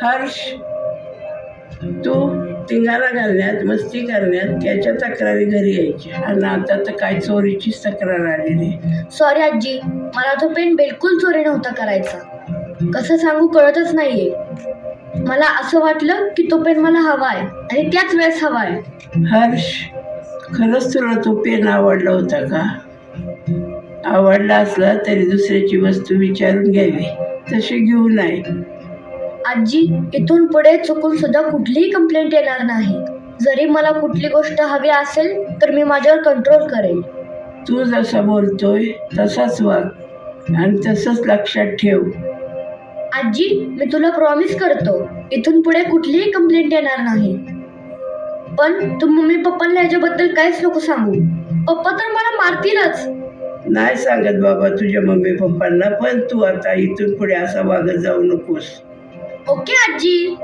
हर्ष, तू धिंगाणा घालण्यात मस्ती करण्यात त्याच्या तक्रारी घरी यायच्या आणि आता तर काय चोरीचीच तक्रार आलेली. सॉरी आजी, मला तो पेन बिलकुल चोरी नव्हता करायचा. कसं सांगू कळतच नाहीये. मला असं वाटलं की तो पेन मला हवाय आणि त्याच वेळेस हवाय. हर्ष, खरंच तुला तो पेन आवडला होता का? आवडला असला तरी दुसऱ्याची वस्तू विचारून घ्यावी, तशी घेऊ नये. आजी, इथून पुढे चुकून सुद्धा कुठलीही कंप्लेंट येणार नाही. जरी मला कुठली गोष्ट हवी असेल तर मी माझ्यावर कंट्रोल करेन. तू जसा बोलतोय तसाच वाग आणि तसंच लक्षात ठेव. आजी, मी तुला प्रॉमिस करतो, इथून पुढे कुठलीही कंप्लेंट येणार नाही. पण तू मम्मी पप्पांना याच्याबद्दल काहीच नको सांगू. पप्पा तर मला मारतीलच. नाही सांगत बाबा तुझ्या मम्मी पप्पांना, पण तू आता इथून पुढे असा वागत जाऊ नकोस. ओके आजी.